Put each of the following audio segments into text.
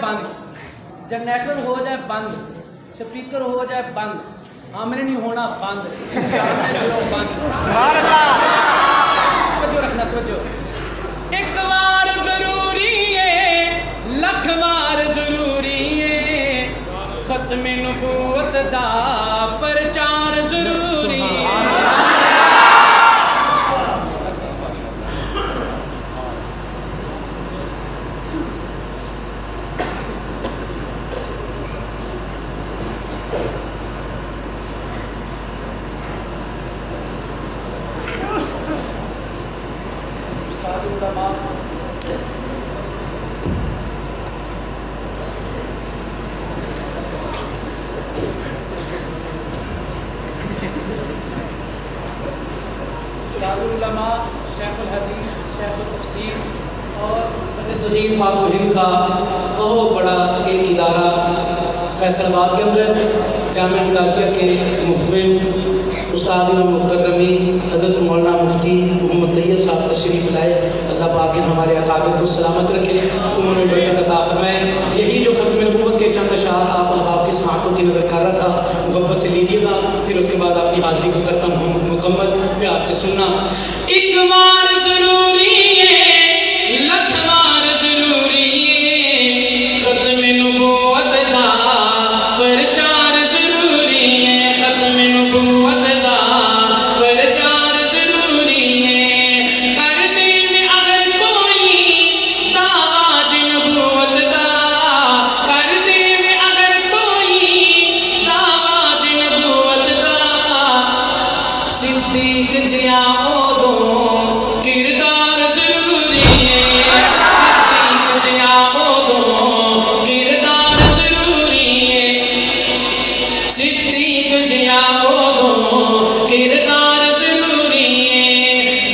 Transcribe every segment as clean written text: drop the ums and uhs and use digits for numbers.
बंद, जनरेटर हो जाए बंद, स्पीकर हो जाए बंद, हमने नहीं होना बंद, बंद। तवज्जो रखना, तवज्जो। एक बार जरूरी है, लख बार जरूरी है, खत्म नबूवत दा प्रचार जरूरी है। सगीर माको हिंद का बहुत बड़ा एक इदारा फैसलाबाद के अंदर जामिया दाखिया के मुख्तरम उस्ताद मुकर्रमी हज़रत मौलाना मुफ्ती मोहम्मद तैयब साहब तशरीफ़ लाए। अल्लाह पाक हमारे अकाबिर को सलामत रखे, उन्होंने बरकत अता फरमाए। यही जो ख़त्म नबूवत के चंद अशआर आप की समातों की नज़र कर रहा था, मुहब्बत से लीजिएगा, फिर उसके बाद अपनी हाज़िरी को करता हूँ मुकम्मल, प्यार से सुनना। एक बार ज़रूरी है, लख बार ज़रूरी है, ख़त्म नबूवत दा प्रचार ज़रूरी है, ख़त्म नबूवत दा प्रचार ज़रूरी है। कर दे में अगर कोई दावा नबूवत दा, कर दे में अगर कोई दावा नबूवत दा, सिद्दीक जिया ओदो किरदार ज़रूरी है, सिद्दीक जिया ओदो किरदार ज़रूरी है, सिद्दीक जिया ओदो किरदार ज़रूरी है।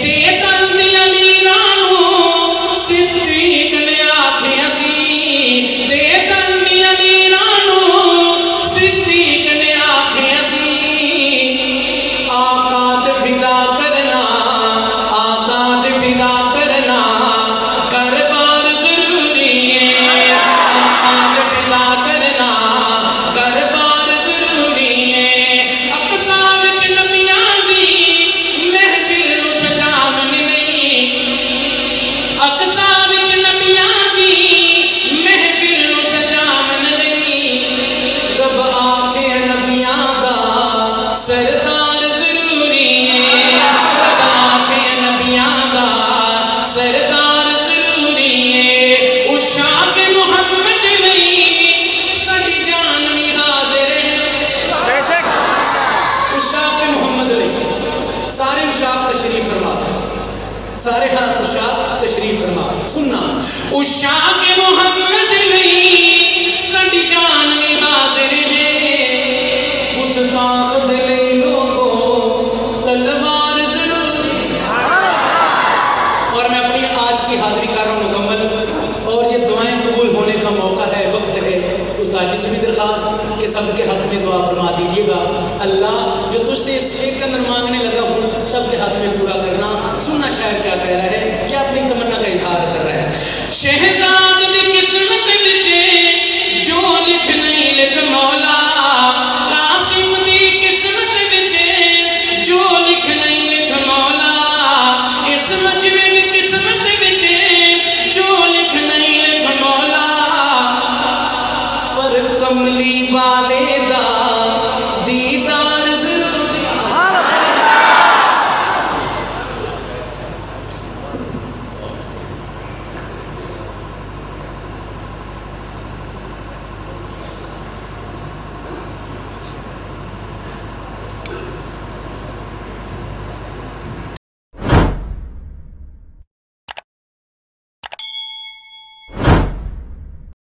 ते तंद अली रानू सिद्दीक ने आखे असी, ते तंद अली रानू सिद्दीक ने आखे असी, आका ते फिदा करना, आका ते फिदा करना करबार ज़रूरी है, आका ते फिदा करना करबार ज़रूरी है। अक्सा विच नबियां दी महफिल नूं सजावन नहीं, अक्सा विच नबियां दी महफिल नूं सजावन नहीं, रब आखे नबियां दा सरदार ज़रूरी है, रब आखे नबियां दा सरदार ज़रूरी है। उस शाक मुहम्मद लई साडी जान भी हाज़िर है, उस शाक मुहम्मद लई सारे उशाक तशरीफ फरमा, सारे हाँ उशाक तशरीफ फरमा। सुनना, उस शाक मुहम्मद लई साडी जान भी हाज़िर है, उस ताकत लई लोगो तलवार ज़रूरी है। और मैं अपनी आज की हाज़िरी कर रहा हूँ मुकम्मल, और ये दुआएं कबूल होने का मौका है, वक्त है। उस हाजी से भी दरख्वास्त कि सबके हक में दुआ फरमा दीजिएगा। अल्लाह जो तुझसे इस शेर का अंदर मांगने लगा हूँ, सबके हक में पूरा करना। सुनना शायर क्या कह रहा है, क्या अपनी तमन्ना का इजहार कर रहा है। शहजाद दी किस्मत विच जो लिख नहीं लिख मौला, कासिम दी किस्मत विच जो लिख नहीं लिख मौला, इस मजमे दी किस्मत विच जो लिख नहीं लिख मौला, पर कमली वाले दा दीद